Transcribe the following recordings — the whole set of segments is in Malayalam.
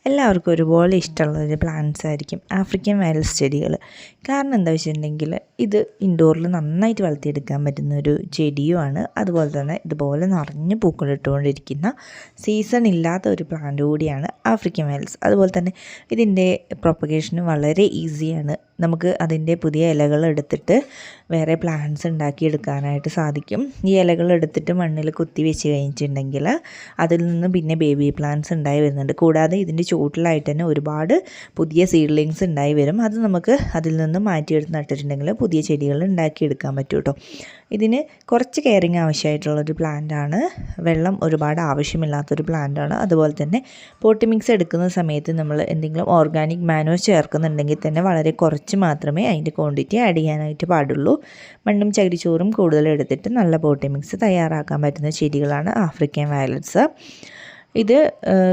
എല്ലാവർക്കും ഒരുപോലെ ഇഷ്ടമുള്ളൊരു പ്ലാന്റ്സ് ആയിരിക്കും ആഫ്രിക്കൻ വയലറ്റ്സ് ചെടികൾ. കാരണം എന്താ വെച്ചിട്ടുണ്ടെങ്കിൽ ഇത് ഇൻഡോറിൽ നന്നായിട്ട് വളർത്തിയെടുക്കാൻ പറ്റുന്ന ഒരു ചെടിയുമാണ്. അതുപോലെ തന്നെ ഇതുപോലെ നിറഞ്ഞ് പൂക്കളിട്ടുകൊണ്ടിരിക്കുന്ന സീസൺ ഇല്ലാത്ത ഒരു പ്ലാന്റ് കൂടിയാണ് ആഫ്രിക്കൻ വയലറ്റ്സ്. അതുപോലെ തന്നെ ഇതിൻ്റെ പ്രൊപ്പഗേഷന് വളരെ ഈസിയാണ്. നമുക്ക് അതിൻ്റെ പുതിയ ഇലകൾ എടുത്തിട്ട് വേറെ പ്ലാന്റ്സ് ഉണ്ടാക്കിയെടുക്കാനായിട്ട് സാധിക്കും. ഈ ഇലകൾ എടുത്തിട്ട് മണ്ണിൽ കുത്തി വെച്ച് കഴിഞ്ഞിട്ടുണ്ടെങ്കിൽ അതിൽ നിന്ന് പിന്നെ ബേബി പ്ലാന്റ്സ് ഉണ്ടായി വരുന്നുണ്ട്. കൂടാതെ ഇതിൻ്റെ ചുവട്ടിലായിട്ട് തന്നെ ഒരുപാട് പുതിയ സീഡ്ലിങ്സ് ഉണ്ടായി വരും. അത് നമുക്ക് അതിൽ നിന്ന് മാറ്റിയെടുത്ത് നട്ടിട്ടുണ്ടെങ്കിൽ പുതിയ ചെടികൾ ഉണ്ടാക്കിയെടുക്കാൻ പറ്റും കേട്ടോ. ഇതിന് കുറച്ച് കെയറിങ് ആവശ്യമായിട്ടുള്ളൊരു പ്ലാന്റാണ്. വെള്ളം ഒരുപാട് ആവശ്യമില്ലാത്തൊരു പ്ലാന്റാണ്. അതുപോലെ തന്നെ പോട്ടി മിക്സ് എടുക്കുന്ന സമയത്ത് നമ്മൾ എന്തെങ്കിലും ഓർഗാനിക് മാനോ ചേർക്കുന്നുണ്ടെങ്കിൽ തന്നെ വളരെ കുറച്ച് മാത്രമേ അതിൻ്റെ ക്വാണ്ടിറ്റി ആഡ് ചെയ്യാനായിട്ട് പാടുള്ളൂ. മണ്ണും ചകിരിച്ചോറും കൂടുതൽ എടുത്തിട്ട് നല്ല പോട്ടി മിക്സ് തയ്യാറാക്കാൻ പറ്റുന്ന ചെടികളാണ് ആഫ്രിക്കൻ വയലറ്റ്സ്. ഇത്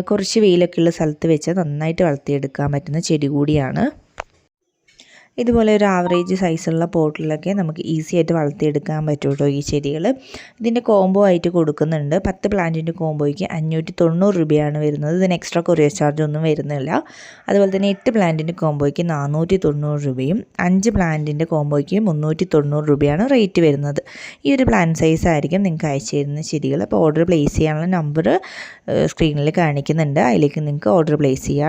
കുറച്ച് വെയിലൊക്കെ ഉള്ള സ്ഥലത്ത് വെച്ച് നന്നായിട്ട് വളർത്തിയെടുക്കാൻ പറ്റുന്ന ചെടി കൂടിയാണ്. ഇതുപോലെ ഒരു ആവറേജ് സൈസുള്ള പോട്ടിലൊക്കെ നമുക്ക് ഈസി ആയിട്ട് വളർത്തിയെടുക്കാൻ പറ്റും കേട്ടോ ഈ ചെടികൾ. ഇതിൻ്റെ കോംബോ ആയിട്ട് കൊടുക്കുന്നുണ്ട്. 10 പ്ലാന്റിൻ്റെ കോംബോയ്ക്ക് 590 രൂപയാണ് വരുന്നത്. ഇതിന് എക്സ്ട്രാ കൊറിയർ ചാർജ് ഒന്നും വരുന്നില്ല. അതുപോലെ തന്നെ 8 പ്ലാന്റിൻ്റെ കോംബോയ്ക്ക് 490 രൂപയും 5 പ്ലാന്റിൻ്റെ കോംബോയ്ക്ക് 390 രൂപയാണ് റേറ്റ് വരുന്നത്. ഈ ഒരു പ്ലാന്റ് സൈസ് ആയിരിക്കും നിങ്ങൾക്ക് അയച്ചു തരുന്ന ചെടികൾ. അപ്പോൾ ഓർഡർ പ്ലേസ് ചെയ്യാനുള്ള നമ്പർ സ്ക്രീനിൽ കാണിക്കുന്നുണ്ട്. അതിലേക്ക് നിങ്ങൾക്ക് ഓർഡർ പ്ലേസ് ചെയ്യാം.